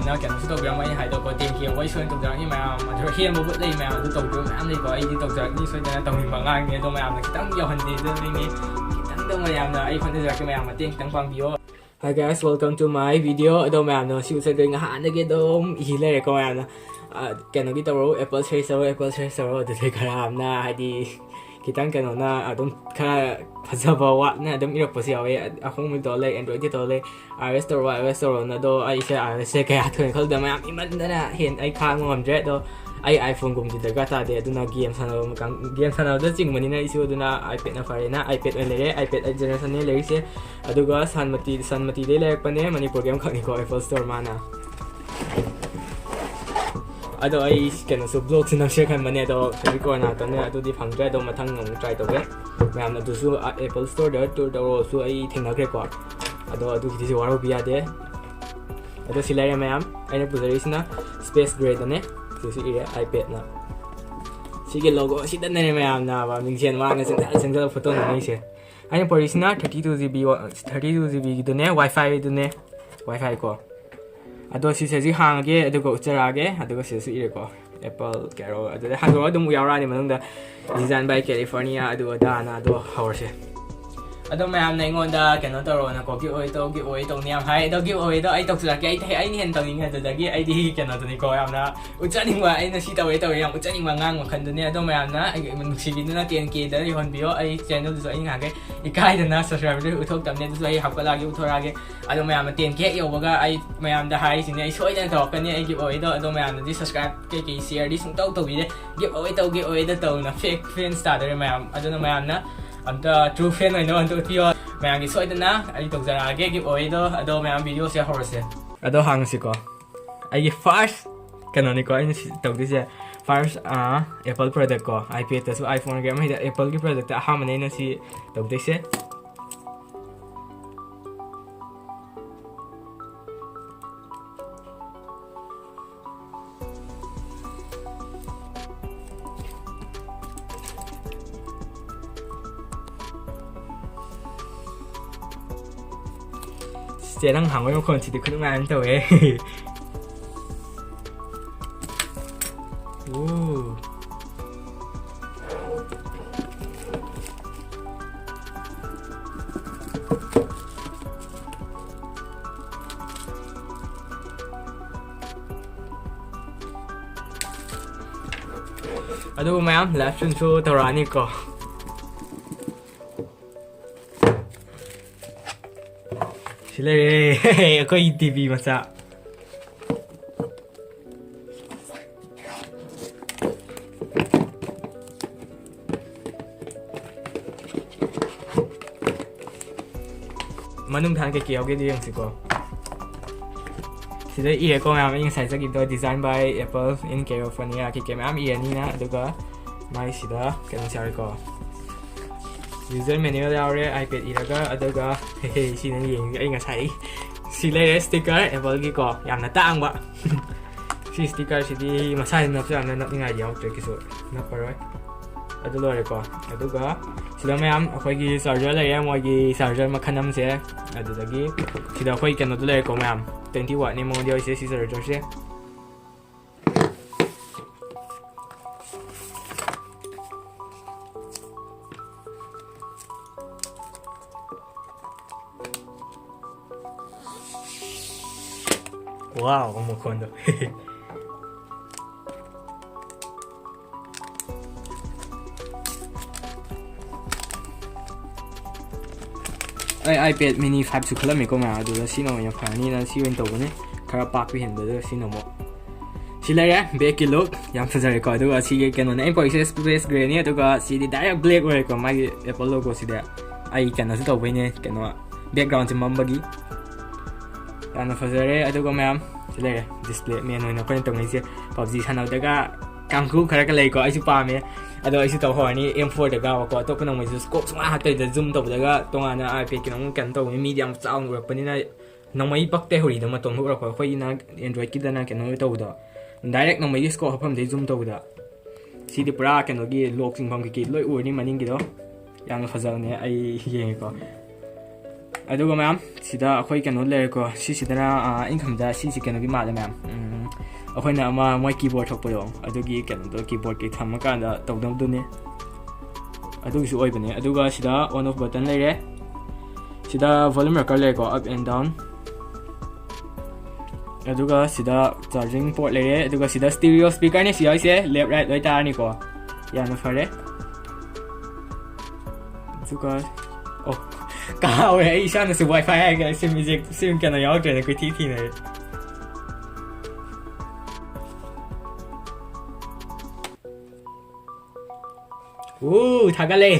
ꯃꯌꯥꯝꯅ ꯀꯩꯅꯣꯁꯨ ꯇꯧꯕꯤꯔꯝꯃꯣ ꯑꯩꯅ ꯍꯥꯏꯗꯣꯀꯣ ꯇꯦꯟꯀꯦ ꯌꯧꯕꯩ ꯁꯣꯏꯅ ꯇꯧꯖꯔꯛꯅꯤ ꯃꯌꯥꯝ ꯑꯗꯨꯒ ꯍꯦꯟꯕ ꯕꯨꯠ ꯂꯩ ꯃꯌꯥꯝ ꯑꯗꯨ ꯇꯧꯗꯕ ꯃꯌꯥꯝ ꯂꯩꯀꯣ ꯑꯩꯗꯤ ꯇꯧꯖꯔꯛꯅꯤ ꯁꯣꯏꯗꯅ ꯇꯧꯅꯤꯡꯕ ꯑꯉꯥꯡꯅꯤ ꯑꯗꯣ ꯃꯌꯥꯝꯅ ꯈꯤꯇꯪ ꯌꯧꯍꯟꯕꯤꯗꯕꯅꯤ ꯈꯤꯇꯪꯗ ꯃꯌꯥꯝꯅ ꯑꯩ ꯍꯣꯠꯅꯖꯔꯛꯀꯦ ꯃꯌꯥꯝ ꯃꯇꯦꯡ ꯈꯤꯇꯪ ꯄꯥꯡꯕꯤꯌꯣ. Hi guys, welcome to my video. ꯑꯗꯣ ꯃꯌꯥꯝꯅ ꯁꯤ ꯎꯆꯠꯇꯣꯏ ꯉꯍꯥꯟꯗꯒꯤ ꯑꯗꯨꯝ ꯂꯩꯔꯦꯀꯣ ꯃꯌꯥꯝꯅ ꯀꯩꯅꯣꯒꯤ ꯇꯧꯔꯣ ꯑꯦꯄꯜ ꯁꯦꯔꯤꯁ ꯇꯧꯔꯣ ꯑꯦꯄꯜ ꯁꯦꯔꯤꯁ ꯇꯧꯔꯣ ꯑꯗꯨꯗꯩ ꯈꯔ ꯌꯥꯝꯅ ꯍꯥꯏꯗꯤ khitang kanona adum khara phajaba watna adum irakpasi yawe ahong dole android dole iOS na do ai se iOS se kaya thon khol da mayam imandana hen ai khang ngamdre do ai iPhone gum di daga ta de aduna game sana da chingmani na isu aduna iPad na fare na iPad lere iPad generation ne lere se aduga sanmati de lek pane mani program khani ko Apple Store mana ado ai kena so blog sin share kan mane do record na tan ado di phang dre do mathang ngom try to ge mayam na du su Apple Store da to do su ai thingna gre ko ado ki ji waro biya de ado silai mayam ai na puzari sina space gray da ne su ire iPad na sige logo si dan ne mayam na ba mingchen wa na sing photo na ni se ai na porisina 32GB do ne Wi-Fi do ne Wi-Fi ko ado si se ji hang ge ado go chara ge ado go se su ire ko Apple Caro ado han do dum yaura ni manung da design by California ado da na do hawse ado mayam na ngon da keno to ro na ko gi oi to niam hai do gi oi do ai tok sura ke ai ni hen to ning ha da gi ai di keno to ni ko yam na uchani wa ai na si to yam uchani wa ngang wa khan do ne ado mayam na ai mun si bi na 10k da hon bio ai channel do ai nga ge ikai da na subscribe do uthok tam ne do ai hakpa la gi uthora ge ado mayam 10k yo baga ai mayam da hai sin ai soi da to kan ni ai gi oi do ado mayam di subscribe ke share di sung to bi de gi oi da to na fake friend start da mayam ado na mayam na amta true friend I know anto pio mayam gi soi da na ai to jara ge gi oi do ado mayam video se horse ado hang si ko ai gi first kanoni ko ai to di se first Apple product ko iPad ta su iPhone ge mai da Apple gi product ha mane na si to di se 제 đang hỏng với một con chỉ được khuyến mại tàu ấy aduh mayam left sunsu tawrani ko silai ko TV masa manung than ke kiau ge diang si ko sida ie ko am ing sai sagi do design by Apple in California ki kem am ie ni na aduga mai sida ken sari ko user menu yaure iPad iraga aduga si na yeng ai nga sai si le sticker Apple gi ko yamna taang ba si sticker si di masai na sa na nga yaw tre ki so na paroi adu lore ko aduga sida mayam akhoi gi charger la ya moi gi charger makhanam se adudagi sida akhoi ken adu le ko mayam 20 watt ni mo dio se si charger se wow umukondo ai iPad mini 5 su khala me ko ma adu sino ya phani na si wen to ne khara pak pi hen da sino mo silai ya back ki look yam phajare ko adu si ge kenon ai poi space gray ni adu ga si di direct black ore ko mai Apple logo si da ai kana su to bai ne keno background ji mambagi ana phajare adu ko mayam silai display me no ko to ngai se PUBG sanau daga kangku khara ka lei ko ai su pa me ado ai su to ho ni M4 daga ko to ko ngai su scope sma ha te da zoom to daga to ngana iPad ki nong kan to medium chaung ro pani na nong mai pak te hori da ma to ro ko khoi na Android ki da na kan no to da direct nong mai scope hapam de zoom to da si di pra kan gi lock sing pham ki loi ur ni maning gi do yang phajal ne ai yeng ko ꯑꯗꯨꯒ ꯃꯌꯥꯝ ꯁꯤꯗ ꯑꯩꯈꯣꯏ ꯀꯩꯅꯣ ꯂꯩꯔꯦꯀꯣ ꯁꯤꯁꯤꯗꯅ ꯏꯟꯀꯝꯗ ꯁꯤꯁꯤ ꯀꯩꯅꯣꯒꯤ ꯃꯥꯜꯂꯦ ꯃꯌꯥꯝ ꯑꯩꯈꯣꯏꯅ ꯑꯃ ꯃꯣꯏ ꯀꯤꯕꯣꯔꯗ ꯊꯣꯛꯄꯗꯣ ꯑꯗꯨꯒꯤ ꯀꯩꯅꯣꯗꯣ ꯀꯤꯕꯣꯔꯗꯀꯤ ꯊꯝꯃꯀꯥꯟꯗ ꯇꯧꯗꯧꯗꯨꯅꯤ ꯑꯗꯨꯒꯤꯁꯨ ꯑꯣꯏꯕꯅꯦ ꯑꯗꯨꯒ ꯁꯤꯗ ꯑꯣꯟ ꯑꯣꯐ ꯕꯇꯟ ꯂꯩꯔꯦ sida volume rocker leko up and down aduga sida charging port lere aduga sida stereo speaker ne sia ise left right loi tarani ko yana fare aduga oh ka ore isa na su wifi ha ga sim music sim kana yaw tre ko thi thi ne thagale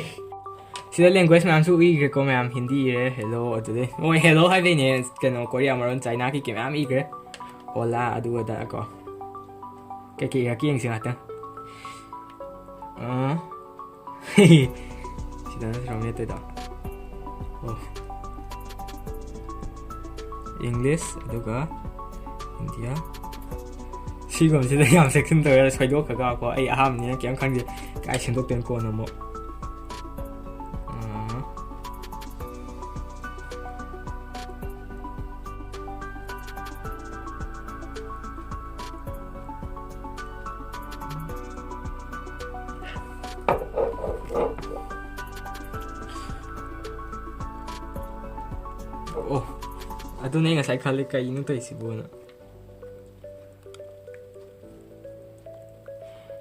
sida language man su igre ko ma'am hindi re hello atude oi hello hai ve ne kano korea maron china ki ke ma'am igre hola adu da ko ke ya ki yang sing ata sida na rom ne te da oh english aduga india sigom sida yam section to ya soi do ka ga ko ai aham ne kyam khang je kai chen dok ten ko no mo oh adu ne ngasai khali kai inu to isibu na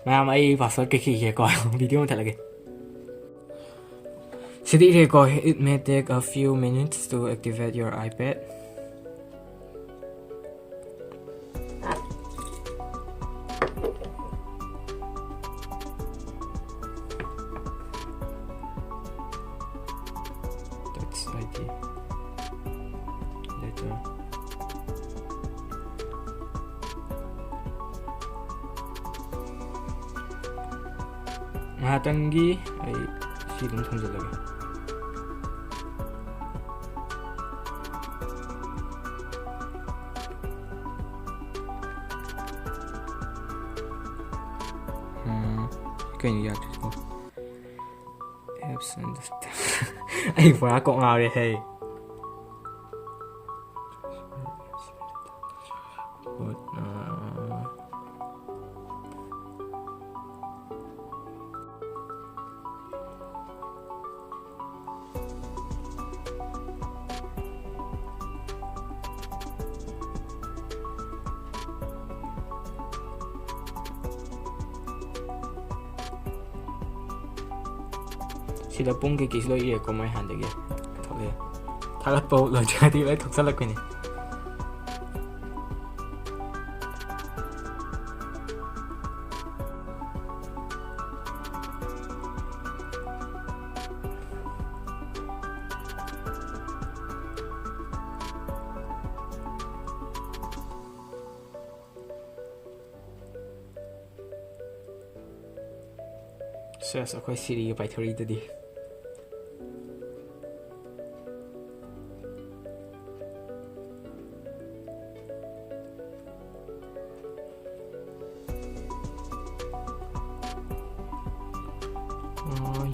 ma'am ai password ke ki ko video ma thalage sidi re ko it may take a few minutes to activate your ipad that's id letter mahatangi ai si dum thonjalage kayaknya ya tuh apps and ai phá cọ ngào đây hey sida pung ke kislo ye ko mai han de ge thole thagat po lo jadi lai thok salak ni ses akhoi siri pai thori de di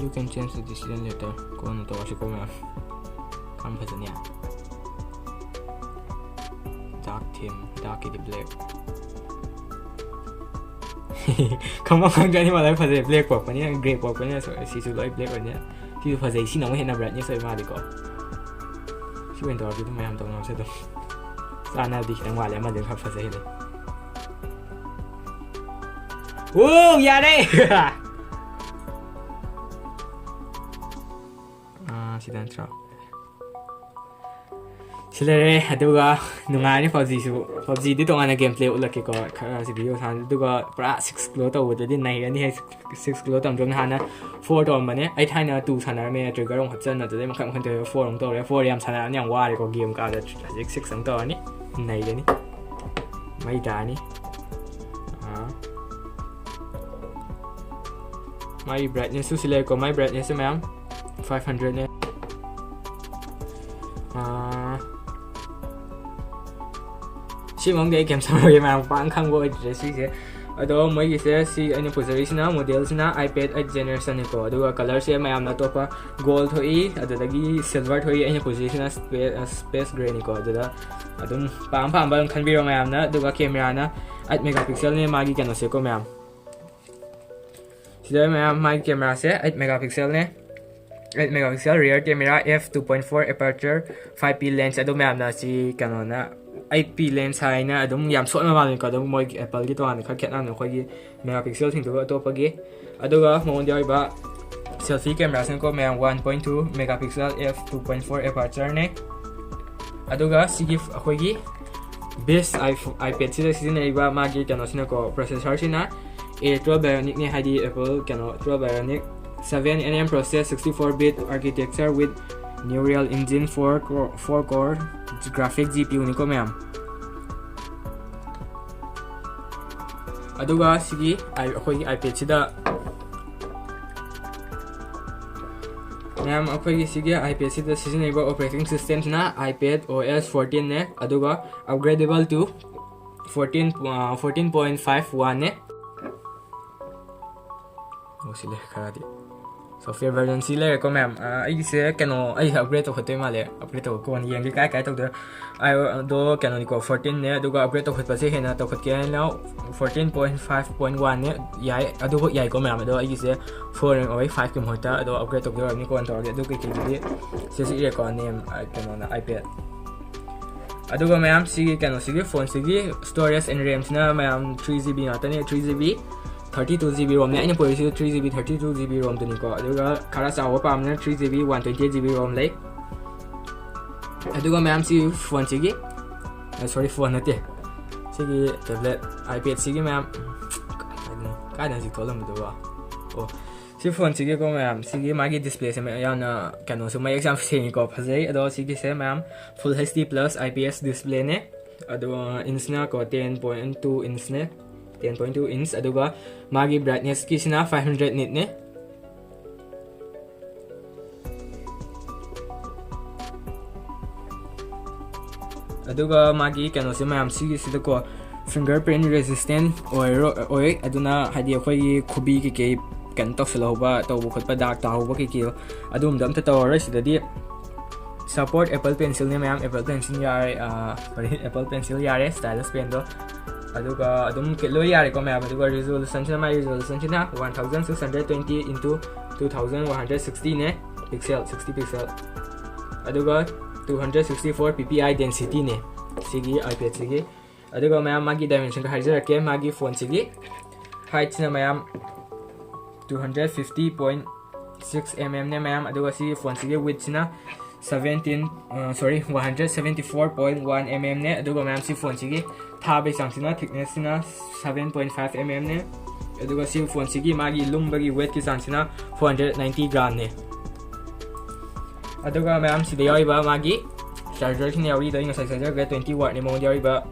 you can change the decision later ko na to asi ko ma kam phajani ya dark theme dark the black kama khang jani ma lai phajai black pop pani gray pop pani so si su lai black ani si phajai si na mo hena brand ni so ma de ko si wen to bi to ma am to na se to sa na di khang wa le ma de kha phajai le oh ya dai sidan tra silere aduga nungani PUBG su PUBG di tong ana gameplay ulake ko khara si video san aduga pra 6 kilo to wode di nai ani 6 kilo tam jong hana 4 to mane ai thaina 2 sanar me trigger ong hapchan na de makam khan te 4 ong to re 4 yam sanar nyang wa re ko game ka da 6 ang to ani nai de ni mai da ni my brightness su sile ko my brightness ma'am 500 ne希望给 game 上面嘛帮看过这些 ado moi gi se si ani position na model sina iPad 8 generation ni ko adu color se mayam na to pa gold thoi adu dagi silver thoi ani position space gray ni ko adu da adum pam bang khan bi ro mayam na adu camera na 8 megapixel ne magi kano se ko mayam sida mayam my camera se 8 megapixel ne 8 megapixel rear camera f2.4 aperture 5p lens adu mayam na si kano na 8p lens hai na adum yam so ma ba ko adum moi Apple gi to an kha khet na no khoi gi megapixel thing to to pa gi adu ga mo ndi ba selfie camera sen ko mayam 1.2 megapixel f2.4 aperture ne adu ga sigi khoi gi base iPad si season ba ma gi kano sina ko processor sina A12 Bionic ne hadi Apple kano 12 Bionic 7nm process 64-bit architecture with Neural Engine 4 core graphic GPU ni ko mayam aduga sigi akhoi iPad sida mayam akhoi sigi iPad sida seasonable operating system na iPad OS 14 ne aduga upgradable to 14.51 ne osile kharadi software version si le ko ma'am ai se kano ai upgrade to khotoi male upgrade to ko ni yang kai to ai do kano ni ko 14 ne do upgrade to khot pa se hena to khot ke now 14.5.1 ne yai adu ko yai ko ma'am do ai se 4 oi 5 kim hota do upgrade to do ni ko to do ke ki se se ko name kano na iPad adu ko ma'am si kano si phone si storage and RAM na ma'am 3GB na tane 3GB 32GB ROM ne aina poi 3GB 32GB ROM to ni ko aduga khara sawa pam na 3GB 128GB ROM lai aduga ma'am si phone sigi sorry phone nate sigi tablet iPad sigi ma'am ka na si tholam do ba oh si phone sigi ko ma'am sigi magi display se ma ya na kano so mai exam se ni ko phajai ado sigi se ma'am full HD plus IPS display ne ado inch na ko 10.2 inch ne 10.2 inch aduga magi brightness ki sina 500 nit ne aduga magi kano se mayam sigi sida ko fingerprint resistant oi aduna hadi khoi khubi ki kan to selo ba to bu khot pa dak ta ho ba ki adum dam ta to ra sida di support Apple Pencil ne mayam Apple Pencil yare Apple Pencil yare stylus pen do aduga adum ke lo yare ko mayam aduga resolution sina mai resolution sina 1620 into 2160 ne pixel 60 pixel aduga 264 ppi density ne sigi iPad sigi aduga mayam magi dimension ka haijar ke magi phone sigi height sina mayam 250.6 mm ne mayam aduga si phone sigi width sina 174.1 mm ne aduga mayam si phone sigi thabe sangsina thickness sina 7.5 mm ne aduga si phone sigi magi lumbagi weight ki sangsina 490 gram ne aduga mayam si deyoi ba magi charger ki yawi da inga charger ga 20 watt ne mo yawi ba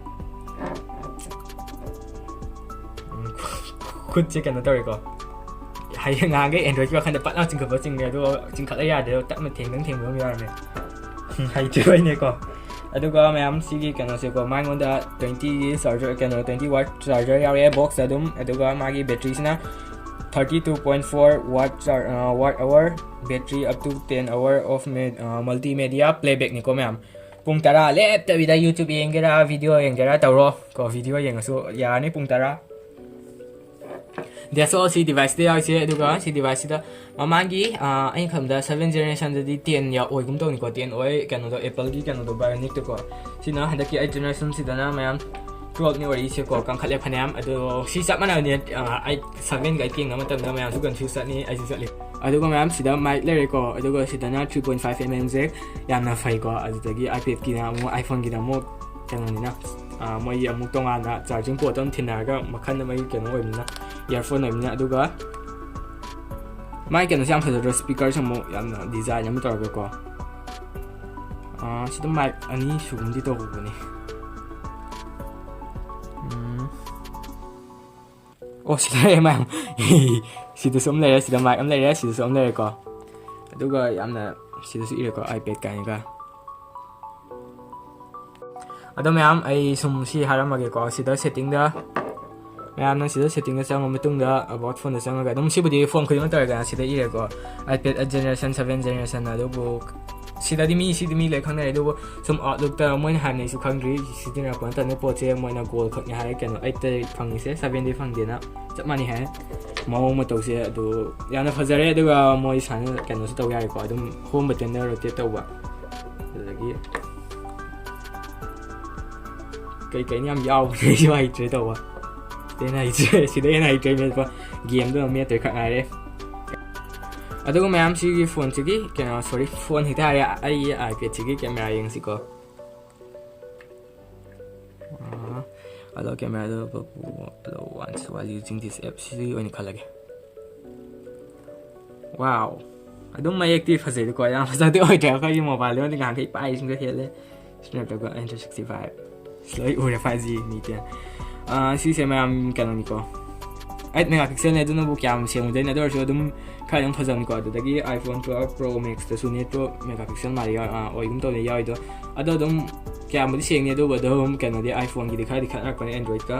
khut che kan ta ko hai nga ga Android ba kan da pat na jing ka ba jing ne do jing kha la ya de ta ma theng mo ya ne hai choi ne ko aduga mayam sigi kano se ko mai ngonda 20 charger kano 20 watt charger ya box adum aduga magi battery sina 32.4 watt hour battery up to 10 hour of multimedia playback ni ko mayam pung tara lep ta vida YouTube yengera video yengera tawro ko video yengasu ya ni pung tara that's all si device de ai se aduga si device da mamagi ai khamda 7 generation da di 10 ya oi gum to ni ko 10 oi kano do Apple gi kano do Bionic to ko sina handa ki 8 generation si dana mayam 12 ni wari se ko kan khale phanam adu si sap mana ni ai 7 ga king na matam da mayam su kan fuse ni ai su le aduga mayam sida mic le ko aduga sidana 3.5 mm ze yamna fai ko adu gi iPad ki na mo iPhone gi na mo kano ni na moi amuk tonga na charging port on thinaga makhan na mai kano oi na earphone oi na aduga mai kano siam phado speaker samo yamna design am tor ko sida mic ani sugum di to ko ni oh sida mam sida som le sida mic am le sida som le ko aduga yamna sida su ire ko iPad ka ni ka ado mayam ai sum si haramage ko sida setting da ꯃꯌꯥꯝꯅ ꯁꯤꯗ ꯁꯦꯠꯇꯤꯡꯗ ꯆꯪꯉ ꯃꯇꯨꯡꯗ about ꯐꯣꯟꯗ ꯆꯪꯉꯒ ꯑꯗꯨꯝ ꯁꯤꯕꯨꯗꯤ phone ꯈꯨꯗꯤꯡꯃꯛ ꯇꯧꯔꯒ ꯁꯤꯗ ꯏꯔꯦꯀꯣ iPad generation 7 generation ꯑꯗꯨꯕꯨ ꯁꯤꯗꯤ ꯃꯤ ꯂꯣꯏ ꯈꯪꯅꯔꯦ ꯑꯗꯨꯕꯨ ꯁꯨꯝ ꯑꯥꯎꯠꯂꯨꯛꯇ ꯃꯣꯏꯅ ꯍꯥꯏꯕꯅꯤ ꯑꯩꯁꯨ ꯈꯪꯗ꯭ꯔꯤ ꯁꯤꯖꯤꯟꯅꯔꯛꯄ ꯃꯇꯝꯗ ꯄꯣꯠꯁꯦ ꯃꯣꯏꯅ ꯒꯣꯜ ꯈꯛꯅꯤ ꯍꯥꯏ ꯀꯩꯅꯣ 8ꯇ ꯐꯪꯉꯤꯁꯦ 7ꯗꯤ ꯐꯪꯗꯦꯅ ꯆꯞ ꯃꯥꯟꯅꯩ ꯍꯥꯏ ꯃꯑꯣꯡ ꯃꯇꯧꯁꯦ ꯑꯗꯨ ꯌꯥꯝꯅ ꯐꯖꯔꯦ ꯑꯗꯨꯒ ꯃꯣꯏ ꯁꯨꯃꯥꯏꯅ ꯀꯩꯅꯣꯁꯨ ꯇꯧ ꯌꯥꯔꯦꯀꯣ ꯑꯗꯨꯝ ꯍꯣꯝ ꯕꯇꯟꯗ ꯔꯣꯇꯦꯠ ꯇꯧꯕ ꯑꯗꯨꯗꯒꯤ ꯀꯩꯀꯩꯅ ꯌꯥꯝ ꯌꯥꯎꯕꯅꯦ ꯑꯩꯁꯨ ꯍꯩꯇ꯭ꯔꯦ ꯇꯧꯕ ꯁꯤꯗ ꯍꯦꯟꯅ ꯍꯩꯇ꯭ꯔꯦ ꯃꯦꯠꯄ ꯒꯦꯝꯗꯨ ꯃꯦꯠꯇ꯭ꯔꯦ ꯈꯛ ꯉꯥꯏꯔꯦ ꯑꯗꯨꯒ ꯃꯌꯥꯝ ꯁꯤꯒꯤ ꯐꯣꯟꯁꯤꯒꯤ ꯀꯩꯅꯣ ꯁꯣꯔꯤ ꯐꯣꯟ ꯍꯦꯛꯇ ꯍꯥꯏꯔꯦ ꯑꯩꯒꯤ iPadꯁꯤꯒꯤ ꯀꯦꯃꯦꯔꯥ ꯌꯦꯡꯁꯤꯀꯣ ꯑꯗꯣ ꯀꯦꯃꯦꯔꯥꯗꯣ once while using this app ꯁꯤꯒꯤ ꯑꯣꯏꯅ ꯈꯜꯂꯒꯦ ꯋꯥꯎ ꯑꯗꯨꯝ ꯃꯌꯦꯛꯇꯤ ꯐꯖꯩꯀꯣ ꯌꯥꯝ ꯐꯖꯗꯤ ꯑꯣꯏꯗ꯭ꯔꯦ ꯑꯩꯈꯣꯏꯒꯤ ꯃꯣꯕꯥꯏꯜꯗ ꯉꯥꯡꯈꯩ ꯄꯥꯏꯁꯤꯡꯒ ꯍꯦꯜꯂꯦ Snapdragon 865 ꯂꯣꯏ ꯎꯔꯦ 5G Mi 10 ꯁꯤꯁꯦ ꯃꯌꯥꯝ ꯀꯩꯅꯣꯅꯤꯀꯣ 8 ꯃꯦꯒꯥꯄꯤꯛꯁꯦꯜꯅꯦ ꯑꯗꯨꯅꯕꯨ ꯀꯌꯥꯝ ꯁꯦꯡꯉꯨꯗꯣꯏꯅꯣ ꯑꯗꯨ ꯑꯣꯏꯔꯁꯨ ꯑꯗꯨꯝ ꯈꯔ ꯑꯗꯨꯝ ꯐꯖꯕꯅꯤꯀꯣ ꯑꯗꯨꯗꯒꯤ iPhone 12 Pro Max ꯇꯁꯨ 12 ꯃꯦꯒꯥꯄꯤꯛꯁꯦꯜ ꯃꯥꯜꯂꯤ ꯑꯣꯏꯒꯨꯝ ꯇꯧꯅꯤ ꯌꯥꯎꯏꯗꯣ ꯑꯗꯣ ꯑꯗꯨꯝ ꯀꯌꯥꯝꯕꯨꯗꯤ ꯁꯦꯡꯅꯤ ꯑꯗꯨꯕꯨ ꯑꯗꯨꯝ ꯀꯩꯅꯣꯗꯤ iPhoneꯒꯤꯗꯤ ꯈꯔꯗꯤ ꯈꯦꯠꯅꯔꯛꯄꯅꯦ Androidꯀ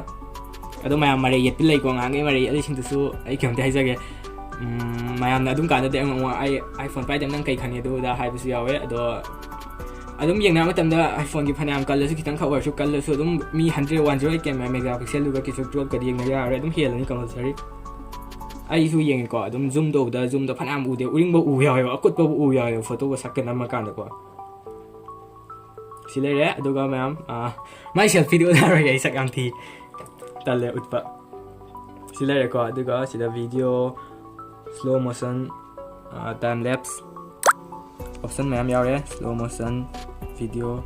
ꯑꯗꯣ ꯃꯌꯥꯝ ꯃꯔꯩ ꯌꯦꯠꯄꯤ ꯂꯩꯀꯣ ꯉꯥꯡꯉꯩ ꯃꯔꯩ ꯌꯦꯠꯂꯤꯁꯤꯡꯗꯨꯁꯨ ꯑꯩ ꯀꯩꯝꯇ ꯍꯥꯏꯖꯒꯦ ꯃꯌꯥꯝꯅ ꯑꯗꯨꯝ ꯀꯥꯟꯗꯗꯤ ꯑꯩ iPhone ꯄꯥꯏꯗꯕ ꯅꯪ ꯀꯩ ꯈꯪꯉꯦ ꯑꯗꯨꯗ ꯍꯥꯏꯕꯁꯨ ꯌꯥꯎꯋꯦ ꯑꯗꯣ ꯑꯗꯨꯝ ꯌꯦꯡꯅꯕ ꯃꯇꯝꯗ iPhoneꯒꯤ ꯐꯅꯌꯥꯝ ꯀꯜꯂꯁꯨꯈꯤꯇꯪ ꯈꯛ ꯑꯣꯏꯔꯁꯨ ꯀꯜꯂꯁꯨ ꯑꯗꯨꯝ ꯃꯤ 108 ꯀꯦꯃꯦꯔꯥ ꯃꯦꯒꯥꯄꯤꯛꯁꯦꯜꯗꯨꯒ ꯀꯩꯁꯨ 12ꯀꯗꯤ ꯌꯦꯡꯅ ꯌꯥꯔꯣꯏ ꯑꯗꯨꯝ ꯍꯦꯜꯂꯅꯤ ꯀꯝꯄꯜꯁꯔꯤ ꯑꯩꯁꯨ ꯌꯦꯡꯉꯦꯀꯣ ꯑꯗꯨꯝ ꯖꯨꯝ ꯇꯧꯕꯗ ꯖꯨꯝꯗ ꯐꯅꯌꯥꯝ ꯎꯗꯦ ꯎꯔꯤꯡꯕ ꯎ ꯌꯥꯎꯋꯦꯕ ꯑꯀꯨꯠꯄꯕꯨ ꯎ ꯌꯥꯎꯋꯦꯕ ꯐꯣꯇꯣꯒ ꯁꯛꯀ ꯅꯝꯃ ꯀꯥꯟꯗꯀꯣ ꯁꯤ ꯂꯩꯔꯦ ꯑꯗꯨꯒ ꯃꯌꯥꯝ ꯃꯥꯏ ꯁꯦꯜꯐꯤꯗꯤ ꯎꯠꯂꯔꯣꯏꯒꯦ ꯑꯩ ꯁꯛ ꯌꯥꯝ ꯊꯤ ꯇꯜꯂꯦ ꯎꯠꯄ ꯁꯤ ꯂꯩꯔꯦꯀꯣ ꯑꯗꯨꯒ ꯁꯤꯗ video slow motion time lapse option ꯃꯌꯥꯝ ꯌꯥꯎꯔꯦ slow motion video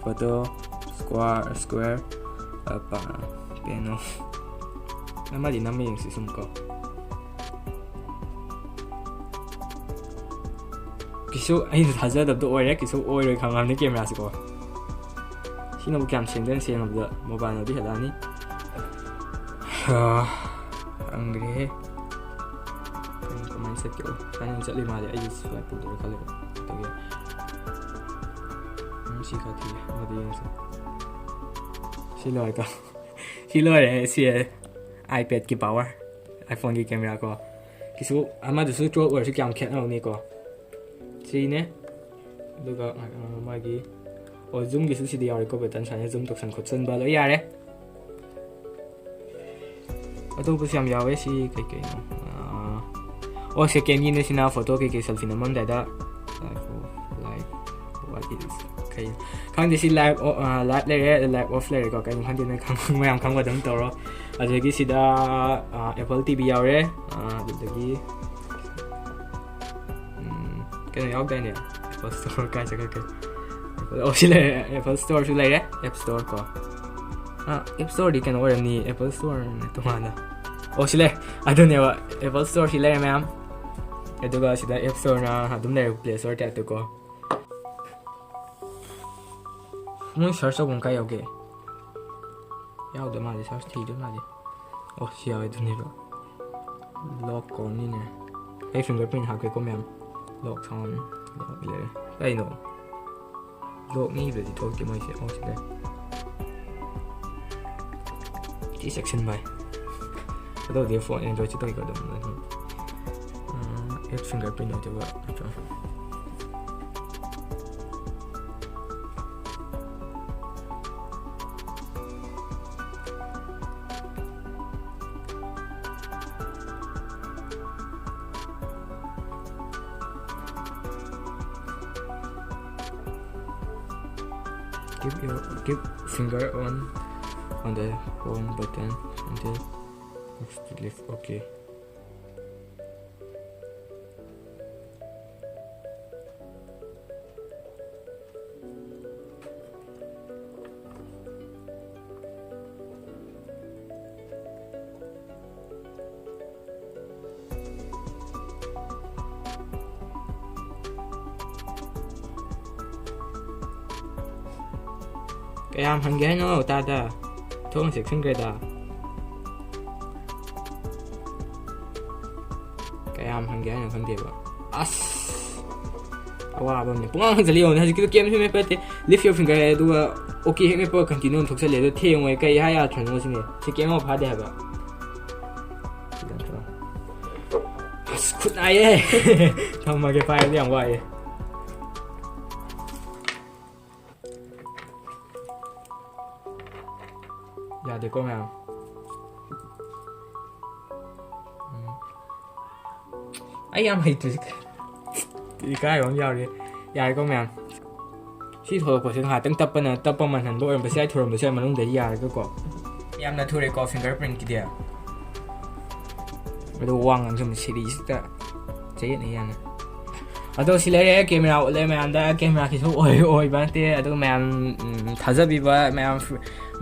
photo square piano ꯑꯃꯗꯤ ꯅꯝꯃ ꯌꯦꯡꯁꯤ ꯁꯨꯝ ꯀꯣ ꯀꯩꯁꯨ ꯑꯩꯅ ꯊꯥꯖꯗꯕꯗꯣ ꯑꯣꯏꯔꯦ ꯀꯩꯁꯨ ꯑꯣꯏꯔꯣꯏ ꯈꯪꯉꯕꯅꯤ ꯀꯦꯃꯦꯔꯥꯁꯤꯀꯣ ꯁꯤꯅꯕꯨ ꯀꯌꯥꯝ ꯁꯦꯡꯗꯣꯏꯅꯣ ꯁꯦꯡꯉꯕꯗ ꯃꯣꯕꯥꯏꯜꯅꯗꯤ ꯍꯦꯜꯂꯛꯑꯅꯤ ꯈꯪꯗ꯭ꯔꯦꯍꯦ 그만 새끼로 나는 짤리 말이야 이 스와이프 도를 갈래 되게 시가 뒤에 어디에서 실로이가 실로에 시에 iPad की पावर iPhone की कैमरा को किसु 아마도 수트로 वर्ष क्या क्या ना उन्हीं को सीने दुगा मागी और zoom किसु सीधी और को बटन साने zoom तो सन खुद सन बालो यार है अतो कुछ हम यावे सी कई ना और सेकेंड की नेशनल फोटो के सेल्फी नमन दादा लाइव व्हाट इज कई खान दिसी लाइव लाइव ऑफ ले को कई खान दिन खान मयाम खान गदम तोरो अजगी सिदा एप्पल टीवी यावरे अदगी कने याव दाने एप्पल स्टोर का जगह के ओ सिले एप्पल स्टोर सु ले एप स्टोर को एप स्टोर दी कने ओरनी एप्पल स्टोर तो माना ओ सिले अदने वा एप्पल स्टोर सिले मैम ꯑꯗꯨꯒ ꯁꯤꯗ ꯑꯦꯞ ꯁ꯭ꯇꯣꯔꯅ ꯑꯗꯨꯝ ꯂꯩꯔꯦ ꯄ꯭ꯂꯦ ꯁ꯭ꯇꯣꯔ ꯇꯥꯏꯞꯇꯀꯣ ꯃꯣꯏ ꯁꯔꯆ ꯇꯧꯐꯝ ꯀꯥꯏ ꯌꯥꯎꯒꯦ ꯌꯥꯎꯗ ꯃꯥꯜꯂꯦ ꯁꯔꯆ ꯊꯤꯗꯣꯏ ꯃꯥꯜꯂꯦ ꯑꯣ ꯁꯤ ꯌꯥꯎꯋꯦ ꯑꯗꯨꯅꯦꯕ ꯂꯣꯛ ꯀꯣꯟꯅꯤꯅꯦ ꯑꯩ ꯐꯤꯡꯒꯔ ꯄ꯭ꯔꯤꯟꯠ ꯍꯥꯞꯀꯦꯀꯣ ꯃꯌꯥꯝ ꯂꯣꯛ ꯁꯥꯎꯟ ꯂꯣꯛ ꯂꯩꯔꯦ ꯀꯩꯅꯣ ꯂꯣꯛꯅꯤ ꯏꯕꯗꯤ ꯊꯣꯛꯇꯦ ꯃꯣꯏꯁꯦ ꯑꯣ ꯁꯤꯗ ꯁꯤ ꯁꯦꯛꯁꯟ ꯕꯥꯏ ꯑꯗꯨꯗꯤ ꯐꯣꯟ ꯑꯦꯟꯗ꯭ꯔꯣꯏꯗꯁꯤ ꯇꯧꯏꯀꯣ ꯑꯗꯨꯝ add fingerprint of the world. Keep finger on the home button until it's lift. Okay. Kaya hanggang no tada thong section greda kaya hanggang no khande ba as awa ba ne punga jali on haji ki game me pate lift your finger do okay me po continue thok chale do theng wai kai ha ya thon no sine se game ma pha de ba ขุดไอ้เอ้ทำมาเก็บไฟเรื่องไวอย่าเดี๋ยวก็แมวไอ้ยามให้ตัวตีใกล้ของยาวเลยยายก็แมวที่โทรกดเสียงหาตั้งตับปนะตับประมาณหันบ่เอ็มไปใช้โทรไปใช้มันต้องเดียร์ก็กดยามนั้นโทรได้กดฟิงเกอร์พรินต์กี่เดียวไม่ต้องวางอันที่มันซีรีส์แต่ใจเย็นนี่ยังนะอะตัวสิเลยเกมเราเลยแมนได้เกมเราคิดว่าโอ้ยบ้านเต้อะตัวแมนท้าจะบีว่าแ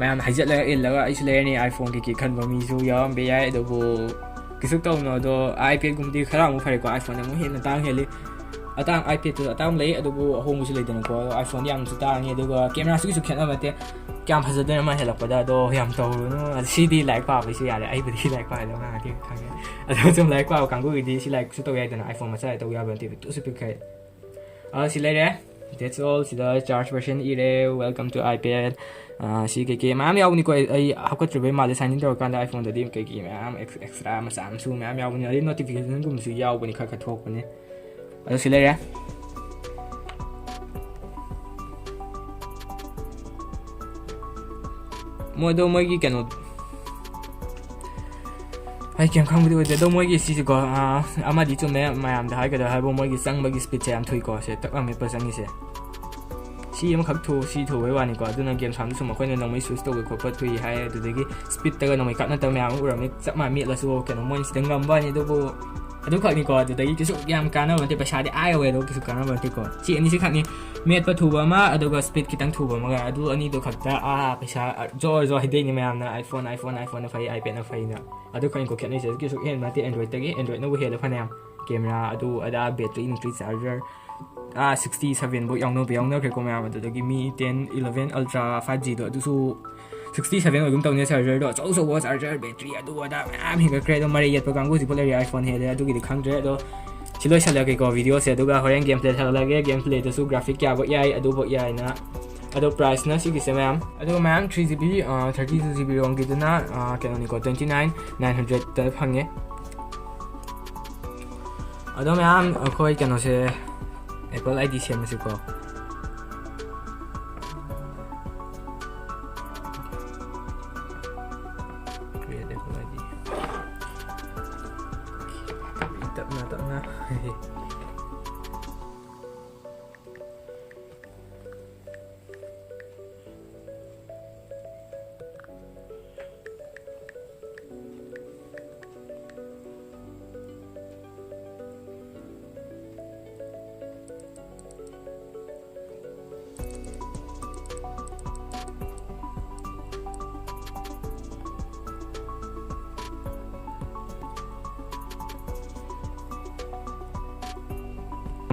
มนหายใจเลยอินแล้วก็ไอ้สิเลยนี่ไอโฟนกี่คันบ่มีซูยอมไปย้ายตัวบุกิสุกตัวเนาะตัวไอพีกุมตีขนาดมันไฟกว่าไอโฟนยังไม่เห็นต่างเห็นเลยatang iPad tu atang lei adubu home musi lei dan ko iPhone yang su ta nge adugo camera su khen amate kyam phazadena ma helak pada do yam to no CD like pa bi si ya le ai bi like pa lo nga ti khang ge adu chum like pa kang gu di si like su to ya dan iPhone ma sai to ya ban ti tu su pi khai si lei de that's all si the charge version ire welcome to iPad si ke mam yaw ni ko ai hakat re ma le sign in to kan da iPhone da dim ke mam extra ma sam su mam yaw ni notification gum su yaw bani kha thok bani ಅದು ಸಿಲೆರೆ ಮೊದೋ ಮೊಗಿ ಕೆನೋ ai kem khang video de do moi gi si ko ama di chu me mayam da hai ka da hai bo moi gi sang ba gi speed jam thui ko se tak ma me pa sang gi se si yam khak thu si thu wai wa ni ko du na game sam su ma khoi ne no mai su sto ko pa thui hai du de gi speed ta ga no mai kat na ta me am u ra me sak ma mi la su ke no moi si ngam ba ni do bo adu khak ni ko du de gi kisu yam ka na ban te pa sha de ai we do kisu ka na ban te ko si ani si khak ni me pa thu ba ma adu ga speed kitang thu ba ma ga adu ani do khak ta pa sha jo hi de ni me am na iPhone na phai iPad na phai na adu khak ni ko khet ni se kisu hen ma te Android ta gi Android no bo he la phanam camera adu ada battery increase charger 67 bo yang no be yang no ke ko me am adu gi Mi 10 11 Ultra 5G do adu su 67 ở cũng tàu nhà charger đó chỗ số của charger battery ở đâu đó am hiện cái credo mà đây program của Apple iPhone hay là tôi cái khang thế đó chỉ lôi xem lại cái video sẽ tôi ga hồi anh gameplay thay lại cái gameplay đó số graphic kia bộ AI ở đâu bộ AI na ở đâu price na chỉ cái xem em ở đâu mà 3GB 32GB ROM gitu na cái này có 29900 tới phăng nhé ở đâu mà em khơi cái nó sẽ Apple ID xem mà sẽ có tak na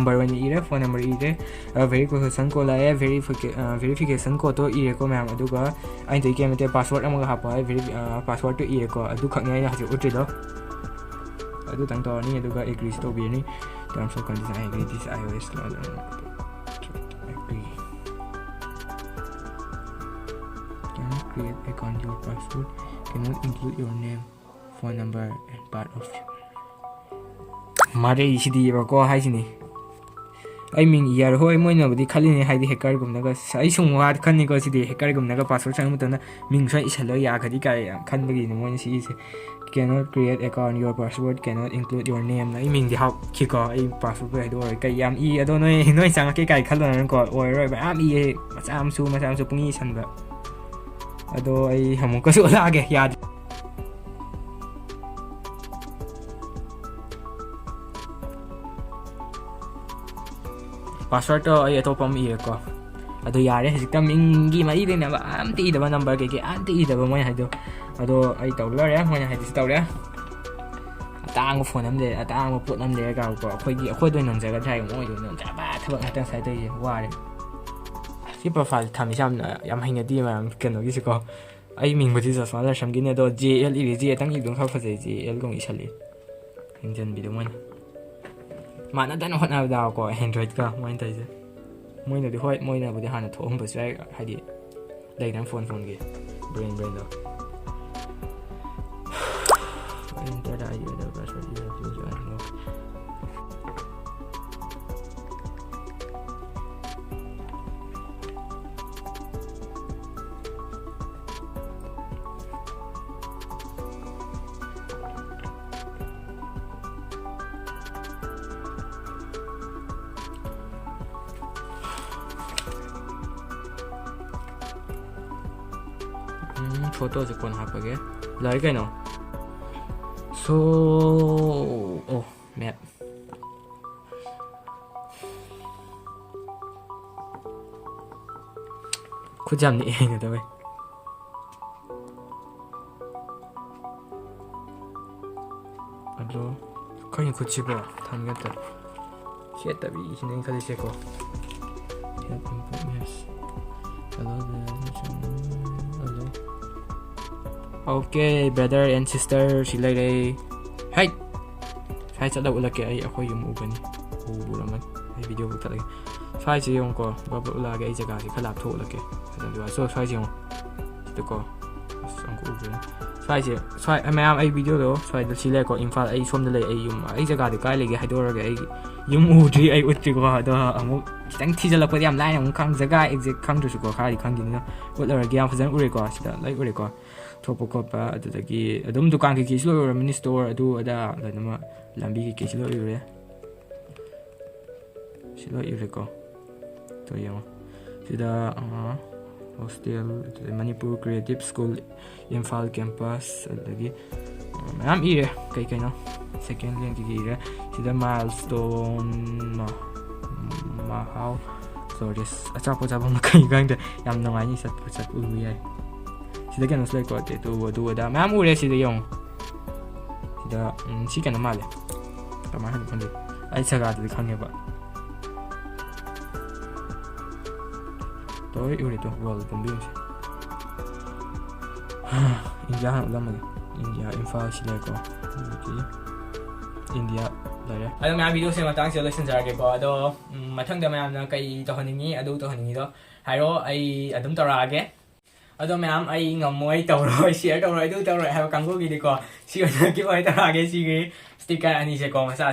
number 1 ire phone number ire verification ko la verification ko to ire ko ma'am aduga ai dei ke mate password amaga hapa password to ire ko adu khakni ai haje utri do adu tang to ni aduga agree to bi ni terms of condition I agree this iOS no agree cannot create account your password cannot include your name phone number and part of mare isidi ba ko hai sini ai ming yar hoi moi na budi khali ne haidi hacker gum naga sai sung wa khan ni ko si de hacker gum naga password sang mutana ming sai isalo ya khadi kai khan bagi ni moi si se cannot create account your password cannot include your name na ai ming di hak ki ko ai password bai do kai yam i ado noi sang ke kai khan lan ko oi roi ba am i ma sam su pungi san ba ado ai hamu ko su la ge ya password to ay ito pam iya ko ado yare hajik tam mingi mai de na ba amti da number ke anti da ba moi hado ado ai taw la ya moi hadi taw ya atang phone nam de atang put nam de ga ko khoi doi non ja ga thai moi do non ja ba thab atang sai de wa de si profile tham yam na yam hain di ma ken no gi ko ai ming budi sa sa la sham gi ne do JL iri ji tang i dong kha pha JL gong i chali hinjan bi do moi mà nó đánh hot nào đào của Android cơ moi thấy chứ moi nào đi hoi moi nào bữa hàn thổ không phải sai hay đi đây đang phone kì brain đó Enter user password user फोटोसे कोन हापगे लाई कइनो सो ओ मैप खुजामनी एने तबे अलो कहीं खुचिबो थामगत शेतबी हिने खलिसेको Okay, brother and sister, si Lay. Hey! Sai sa daw ulaki ay ako yung uban. Ubo naman. Ay video ko talaga. Sai si yung ko, bago ulagi ay jaga si kalap to ulaki. So sai si yung ito ko. Ang ko ubo. Sai may am ay video do. Sai da sila ko infal ay som dalay ay yung ay jaga di kai lagi haidor ga ay yung udri ay utri ko do amo kitang tijala ko yam line ang kang jaga exact kang to ko khari kang din na. Wala ra gyam fajan ure ko sida like ure ko. Topo kopa adagi adum dukan ki kislo or mini store adu ada lanama lambi ki kislo ure silo ure ko to yung sida hostel Manipur Creative School Imphal campus adagi mayam ire kay no second link ki ire sida milestone mahal so this achapo jabang kai gang de yam nangai ni sat ulu yai sida kan uslay ko te tu da mam ure sida yung sida si kan male tama han kon ai saga de khang ba to ure to wal kon bi india han lam india Imphal sila ko india lare ado ma video se matang se lesson jar ke ko ado mathang da ma na kai to haningi ado to haningi do hairo ai adum tarage ado ma'am I ngomoi tawroi share tawroi du tawroi ha kanggo gi diko si ona ki bai ta ge si gi sticker ani se ko ma sa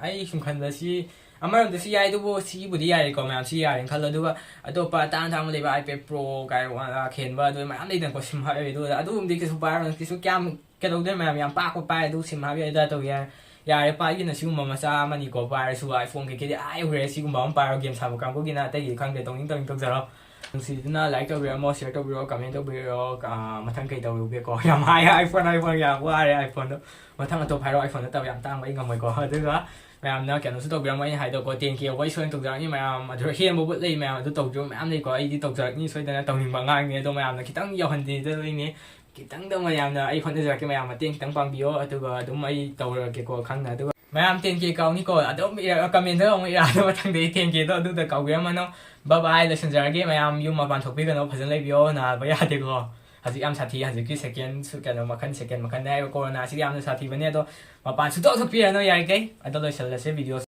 ai sum khan da si amar da si ai du bo si bu di ai ko ma'am si ai khan la du ba ado pa tan thang le ba iPad Pro kai wa khen ba du ma'am dei dan ko sim ha du adu um di ki su ba ki su kyam ke do de ma'am yang pa ko pa du sim ha bi da to ya ya pa gi na si ma ma sa ma ni ko pa su iPhone ke ke ai hore si ma pa game sa kanggo gi na ta gi khang de tong ning tong ja ro Sina like to be more share to be comment to be matang kay daw be ko yam hai iPhone ya wa iPhone do matang to phai ro iPhone to yam tang mai ngamoi ko du ga mayam na kan su to be mai hai do ko tiền kia wai suan to ja ni mayam adu hian bo lei mayam du to ju mayam nei ko ai di to ja ni soi da tong ning ba ngai ni do mayam na kitang yo han di de ni kitang do mayam na iPhone ja ke mayam ma tiền tang pang bio adu ga du mai to ke ko khang na du mayam tiền kia kau ni ko adu comment da ong ya matang de tiền kia do du da kau ge ma no bye bye lesson jar ge mayam yum ma ban thok pi kan phajan lai bio na ba ya de ko haji am sathi haji ki second su kan makan second makan dai corona si am sathi bane do ma pan su to thok pi no ya ke ado le sel se video